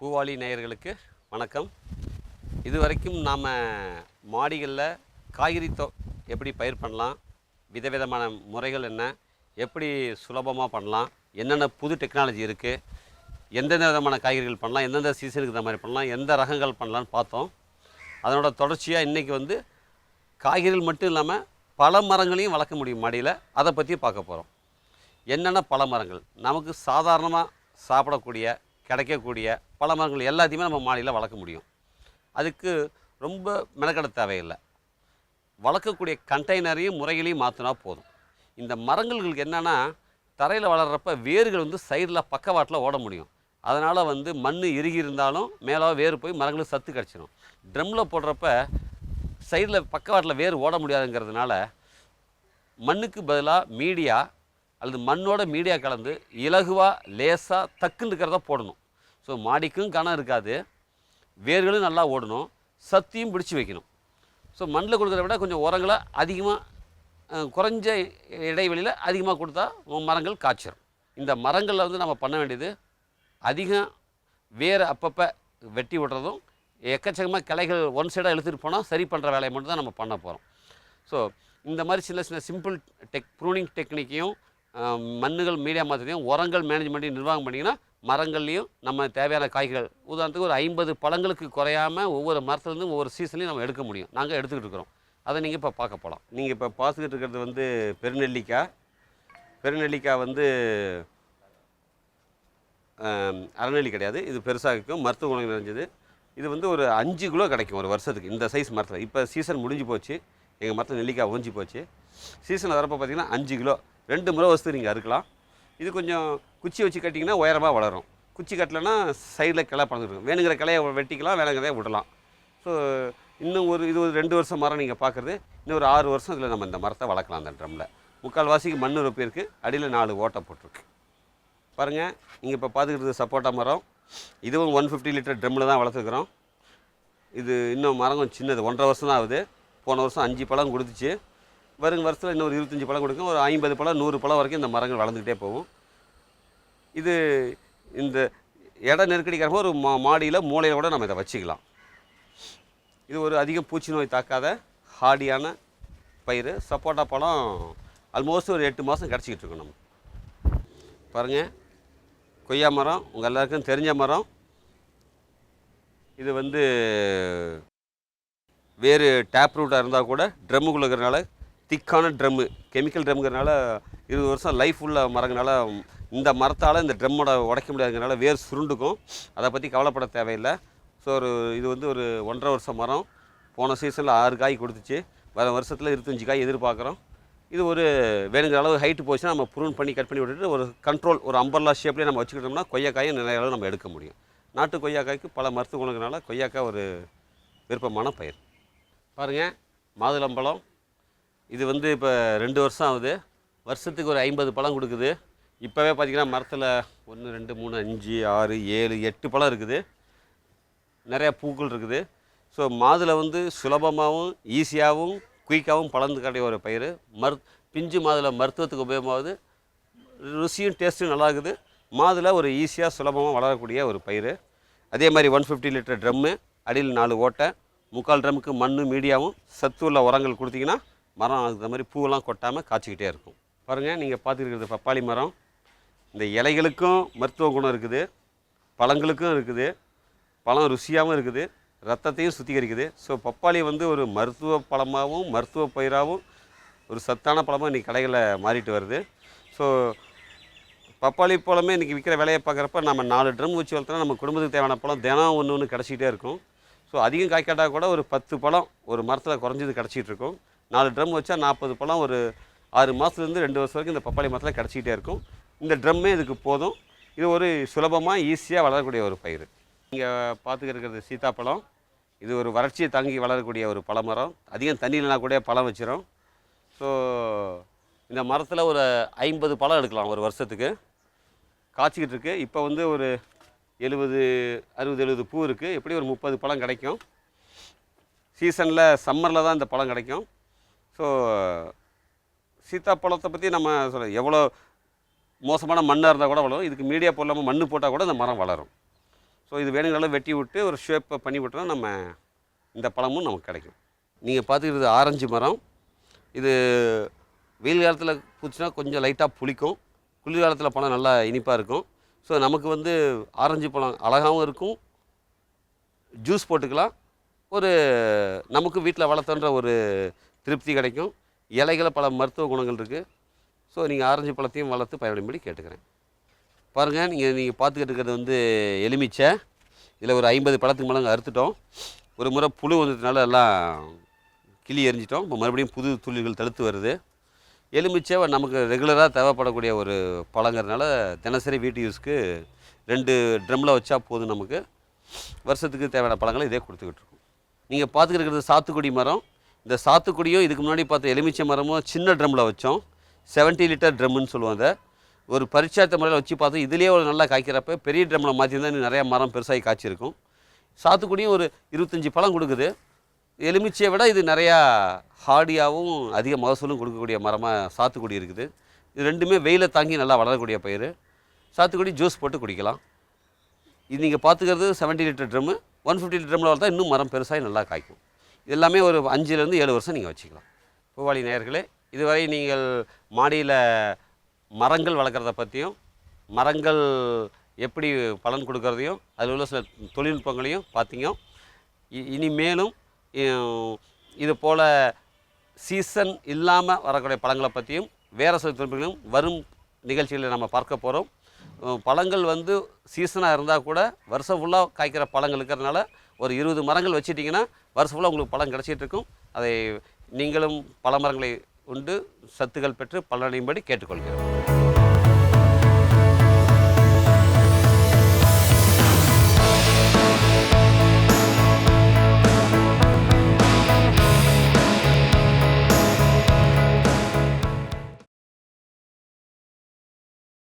பூவாளி நேயர்களுக்கு வணக்கம். இதுவரைக்கும் நாம் மாடிகளில் காய்கறி எப்படி பயிர் பண்ணலாம், விதவிதமான முறைகள் என்ன, எப்படி சுலபமாக பண்ணலாம், என்னென்ன புது டெக்னாலஜி இருக்குது, எந்தெந்த விதமான காய்கறிகள் பண்ணலாம், எந்தெந்த சீசனுக்கு இந்த மாதிரி பண்ணலாம், எந்த ரகங்கள் பண்ணலான்னு பார்த்தோம். அதனோட தொடர்ச்சியாக இன்றைக்கி வந்து காய்கறிகள் மட்டும் இல்லாமல் பல மரங்களையும் வளர்க்க முடியும் மாடியில். அதை பற்றி பார்க்க போகிறோம். என்னென்ன பல மரங்கள் நமக்கு சாதாரணமாக சாப்பிடக்கூடிய கிடைக்கக்கூடிய பல மரங்கள் எல்லாத்தையுமே நம்ம மாடியில் வளர்க்க முடியும். அதுக்கு ரொம்ப மெனக்கெட தேவையில்லை. வளர்க்கக்கூடிய கண்டெய்னரையும் முறைகளையும் மாற்றினா போதும். இந்த மரங்களுக்கு என்னென்னா, தரையில் வளர்கிறப்ப வேர்கள் வந்து சைடில் பக்கவாட்டில் ஓட முடியும். அதனால் வந்து மண் இறுகி இருந்தாலும் மேலே வேர் போய் மரங்களுக்கு சத்து கிடச்சிடும். ட்ரம்மில் போடுறப்ப சைடில் பக்கவாட்டில் வேர் ஓட முடியாதுங்கிறதுனால மண்ணுக்கு பதிலாக மீடியா அல்லது மண்ணோட மீடியா கலந்து இலகுவாக லேசாக தக்குன்னு இருக்கிறத போடணும். ஸோ மாடிக்கும் கனம் இருக்காது, வேர்களும் நல்லா ஓடணும், சத்தியும் பிடிச்சி வைக்கணும். ஸோ மண்ணில் கொடுக்குறத விட கொஞ்சம் உரங்களை அதிகமாக குறைஞ்ச இடைவெளியில் அதிகமாக கொடுத்தா மரங்கள் காய்ச்சிடும். இந்த மரங்களில் வந்து நம்ம பண்ண வேண்டியது அதிகம் வேரை அப்பப்போ வெட்டி விடுறதும், எக்கச்சக்கமாக கிளைகள் ஒன் சைடாக இழுத்துட்டு போனால் சரி பண்ணுற வேலையை மட்டும் தான் நம்ம பண்ண போகிறோம். ஸோ இந்த மாதிரி சின்ன சின்ன சிம்பிள் ப்ரூனிங் டெக்னிக்கையும் மண்ணுகள் மீடியா மாற்றத்தையும் உரங்கள் மேனேஜ்மெண்ட்டையும் நிர்வாகம் பண்ணிங்கன்னா மரங்கள்லேயும் நம்ம தேவையான காய்கள் உதாரணத்துக்கு ஒரு 50 பழங்களுக்கு குறையாமல் ஒவ்வொரு மரத்துலேருந்து ஒவ்வொரு சீசன்லையும் நம்ம எடுக்க முடியும். நாங்கள் எடுத்துக்கிட்டு இருக்கிறோம். அதை நீங்கள் இப்போ பார்க்க போகலாம். நீங்கள் இப்போ பார்த்துக்கிட்டு இருக்கிறது வந்து பெருநெல்லிக்காய் வந்து அரைநெல்லி கிடையாது, இது பெருசாக இருக்கும், மருத்துவ குணம் நிறைஞ்சது. இது வந்து ஒரு 5 கிலோ கிடைக்கும் ஒரு வருஷத்துக்கு இந்த சைஸ் மரத்தில். இப்போ சீசன் முடிஞ்சு போச்சு, எங்கள் மரத்தில் நெல்லிக்காய் ஓஞ்சி போச்சு. சீசனில் வரப்போ பார்த்திங்கன்னா 5 கிலோ 2 முறை வருஷத்துக்கு நீங்கள் அறுக்கலாம். இது கொஞ்சம் குச்சி வச்சு கட்டிங்கன்னா உயரமாக வளரும். குச்சி கட்டலைன்னா சைடில் கிளை பறந்துருக்கும். வேணுங்கிற கிளையை வெட்டிக்கலாம், வேணுங்கிறதைய விடலாம். ஸோ இன்னும் இது ஒரு 2 வருஷம் மரம் நீங்கள் பார்க்குறது. இன்னும் ஒரு 6 வருஷம் இதில் நம்ம இந்த மரத்தை வளர்க்கலாம். அந்த ட்ரம்மில் முக்கால்வாசிக்கு மண் ரொப்பி இருக்குது, அடியில் 4 ஓட்டை போட்டிருக்கு. பாருங்கள், நீங்கள் இப்போ பார்த்துக்கிட்டு சப்போட்டா மரம், இதுவும் 150 லிட்டர் ட்ரம்மில் தான் வளர்த்துக்கிறோம். இது இன்னும் மரம் கொஞ்சம் சின்னது, 1.5 வருஷம் தான் ஆகுது. போன வருஷம் 5 பழம் கொடுத்துச்சு. வருங்க வருஷத்தில் இன்னொரு 25 பழம் கொடுக்கும். ஒரு 50 பழம் 100 பழம் வரைக்கும் இந்த மரங்கள் வளர்ந்துக்கிட்டே போகும். இது இந்த இட நெருக்கடிக்காக ஒரு மாடியில் மூலையில் கூட நம்ம இதை வச்சுக்கலாம். இது ஒரு அதிக பூச்சி நோய் தாக்காத ஹார்டியான பயிர். சப்போட்டா பழம் ஆல்மோஸ்ட் ஒரு 8 மாதம் கிடச்சிக்கிட்டு இருக்கோம் நம்ம. பாருங்கள், கொய்யா மரம் உங்கள் எல்லாருக்கும் தெரிஞ்ச மரம். இது வந்து வேறு டேப் ரூட்டாக இருந்தால் கூட ட்ரம்முக்குள்ளே இருக்கிறனால, திக்கான ட்ரம்மு, கெமிக்கல் ட்ரம்முங்கிறனால 20 வருஷம் லைஃப் உள்ள மரங்கனால இந்த மரத்தால் இந்த ட்ரம்மோட உடைக்க முடியாதுங்கிறனால வேர் சுருண்டுக்கும். அதை பற்றி கவலைப்பட தேவையில்லை. ஸோ இது வந்து ஒரு 1.5 வருஷம் மரம். போன சீசனில் 6 காய் கொடுத்துச்சு. வர வருஷத்தில் 25 காய் எதிர்பார்க்குறோம். இது ஒரு வேணுங்கிற அளவு ஹைட்டு போச்சுன்னா நம்ம ப்ரூன் பண்ணி கட் பண்ணி விட்டுட்டு ஒரு கண்ட்ரோல், ஒரு அம்பர்லா ஷேப்லேயே நம்ம வச்சுக்கிட்டோம்னா கொய்யாக்காயும் நிறைய அளவு நம்ம எடுக்க முடியும். நாட்டு கொய்யாக்காய்க்கு பல மருத்துவ குணங்களால கொய்யாக்காய் ஒரு விருப்பமான பயிர். பாருங்கள், மாதுளம்பழம். இது வந்து இப்போ 2 வருஷம் ஆகுது. வருஷத்துக்கு ஒரு 50 பழம் கொடுக்குது. இப்போவே பார்த்திங்கன்னா மரத்தில் 1 2 3 5 6 7 8 பழம் இருக்குது. நிறையா பூக்கள் இருக்குது. ஸோ மாதுளை வந்து சுலபமாகவும் ஈஸியாகவும் குயிக்காகவும் பழந்துக்கூடிய ஒரு பயிர். பிஞ்சு மாதுளை மருத்துவத்துக்கு உபயோகமாகுது. ருசியும் டேஸ்ட்டும் நல்லா இருக்குது. மாதுளை ஒரு ஈஸியாக சுலபமாக வளரக்கூடிய ஒரு பயிர். அதே மாதிரி 150 லிட்டர் ட்ரம்மு, அடியில் 4 ஓட்டை, 3/4 ட்ரம்முக்கு மண் மீடியாவும் சத்து உள்ள உரங்கள் கொடுத்திங்கன்னா மரம் அதுக்கு மாதிரி பூவெல்லாம் கொட்டாமல் காய்ச்சிக்கிட்டே இருக்கும். பாருங்கள், நீங்கள் பார்த்துருக்கிறது பப்பாளி மரம். இந்த இலைகளுக்கும் மருத்துவ குணம் இருக்குது, பழங்களுக்கும் இருக்குது, பழம் ருசியாகவும் இருக்குது, ரத்தத்தையும் சுத்திகரிக்குது. ஸோ பப்பாளி வந்து ஒரு மருத்துவ பழமாகவும் மருத்துவ பயிராகவும் ஒரு சத்தான பழமாக இன்றைக்கி கடைகளில் மாறிட்டு வருது. ஸோ பப்பாளி பழமே இன்றைக்கி விற்கிற விலையை பார்க்குறப்ப நம்ம 4 ட்ரம் வச்சு வளர்த்தோன்னா நம்ம குடும்பத்துக்கு தேவையான பழம் தினம் ஒன்று கிடச்சிக்கிட்டே இருக்கும். ஸோ அதிகம் காய்க்காட்டால் கூட ஒரு 10 பழம் ஒரு மரத்தில் குறைஞ்சது கிடச்சிட்டு இருக்கும். 4 ட்ரம் வச்சா 40 பழம் ஒரு 6 மாதத்துலேருந்து 2 வருஷம் வரைக்கும் இந்த பப்பாளி மரத்தில் கிடச்சிக்கிட்டே இருக்கும். இந்த ட்ரம்மே இதுக்கு போதும். இது ஒரு சுலபமாக ஈஸியாக வளரக்கூடிய ஒரு பயிர். நீங்கள் பார்த்துக்கிட்டு இருக்கிறது சீத்தாப்பழம். இது ஒரு வறட்சியை தாங்கி வளரக்கூடிய ஒரு பழமரம். அதிகம் தண்ணியில்னா கூட பழம் வச்சிடும். ஸோ இந்த மரத்தில் ஒரு 50 பழம் எடுக்கலாம் ஒரு வருஷத்துக்கு. காய்ச்சிக்கிட்டு இருக்குது. இப்போ வந்து ஒரு 60-70 பூ இருக்குது. எப்படி ஒரு 30 பழம் கிடைக்கும். சீசனில் சம்மரில் தான் இந்த பழம் கிடைக்கும். ஸோ சீத்தாப்பழத்தை பற்றி நம்ம சொல்ல எவ்வளோ மோசமான மண்ணாக இருந்தால் கூட வளரும். இதுக்கு மீடியா போடாமல் மண் போட்டால் கூட இந்த மரம் வளரும். ஸோ இது வேணுங்கிறத வெட்டி விட்டு ஒரு ஷேப்பை பண்ணி விட்டோம்னா நம்ம இந்த பழமும் நமக்கு கிடைக்கும். நீங்கள் பார்த்துக்கிறது ஆரஞ்சு மரம். இது வெயில் காலத்தில் பூச்சுன்னா கொஞ்சம் லைட்டாக புளிக்கும், குளிர்காலத்தில் பழம் நல்லா இனிப்பாக இருக்கும். ஸோ நமக்கு வந்து ஆரஞ்சு பழம் அழகாகவும் இருக்கும், ஜூஸ் போட்டுக்கலாம், ஒரு நமக்கு வீட்டில் வளர்த்தன்ற ஒரு திருப்தி கிடைக்கும். இலைகளை பல மருத்துவ குணங்கள் இருக்குது. ஸோ நீங்கள் ஆரஞ்சு பழத்தையும் வளர்த்து பயன்படும்படி கேட்டுக்கிறேன். பாருங்கள், நீங்கள் பார்த்துக்கிட்டு இருக்கிறது வந்து எலுமிச்சை. இதில் ஒரு 50 பழத்துக்கு மேலே அறுத்துட்டோம். ஒரு முறை புழு வந்ததுனால எல்லாம் கிளி எரிஞ்சிட்டோம். இப்போ மறுபடியும் புது துளிர்கள் தழுத்து வருது. எலுமிச்சை நமக்கு ரெகுலராக தேவைப்படக்கூடிய ஒரு பழங்கிறதுனால தினசரி வீட்டு யூஸ்க்கு 2 ட்ரம்மில் வச்சா போதும். நமக்கு வருஷத்துக்கு தேவையான பழங்களை இதே கொடுத்துக்கிட்டு இருக்கோம். நீங்கள் பார்த்துக்கிட்டு இருக்கிறது சாத்துக்குடி மரம். இந்த சாத்துக்குடியும் இதுக்கு முன்னாடி பார்த்த எலுமிச்சை மரமும் சின்ன ட்ரம்மில் வச்சோம். 70 லிட்டர் ட்ரம்முன்னு சொல்லுவாங்க. ஒரு பரிச்சார்த்த முறையில் வச்சு பார்த்து இதுலேயே ஒரு நல்லா காய்க்கிறப்ப பெரிய ட்ரம்மில் மாற்றிருந்தால் இன்னும் நிறையா மரம் பெருசாகி காய்ச்சிருக்கும். சாத்துக்குடியும் ஒரு 25 பழம் கொடுக்குது. எலுமிச்சையை விட இது நிறையா ஹார்டியாகவும் அதிக மகசூலும் கொடுக்கக்கூடிய மரமாக சாத்துக்குடி இருக்குது. இது ரெண்டுமே வெயிலை தாங்கி நல்லா வளரக்கூடிய பயிர். சாத்துக்குடி ஜூஸ் போட்டு குடிக்கலாம். இது நீங்கள் பார்த்துக்கிறது 70 லிட்டர் ட்ரம்மு. 150 லிட்டர் ட்ரம்மில் வளர்த்தா இன்னும் மரம் பெருசாகி நல்லா காய்க்கும். இது எல்லாமே ஒரு 5லேருந்து 7 வருஷம் நீங்கள் வச்சுக்கலாம். பூவாளி நேயர்களே, இதுவரை நீங்கள் மாடியில் மரங்கள் வளர்க்குறத பற்றியும் மரங்கள் எப்படி பலன் கொடுக்கறதையும் அதில் உள்ள சில தொழில்நுட்பங்களையும் பார்த்தீங்க. இனிமேலும் இது போல் சீசன் இல்லாமல் வரக்கூடிய பழங்களை பற்றியும் வேறு சில தொழில்நுட்பங்களையும் வரும் நிகழ்ச்சிகளில் நம்ம பார்க்க போகிறோம். பழங்கள் வந்து சீசனாக இருந்தால் கூட வருஷம் ஃபுல்லாக காய்க்கிற பழங்கள் இருக்கிறதுனால ஒரு 20 மரங்கள் வச்சுட்டிங்கன்னா வருஷம் ஃபுல்லாக உங்களுக்கு பழம் கிடச்சிட்டு இருக்கும். அதை நீங்களும் பல மரங்களை உண்டு சத்துக்கள் பெற்று பலனடையும்படி கேட்டுக்கொள்கிறோம்.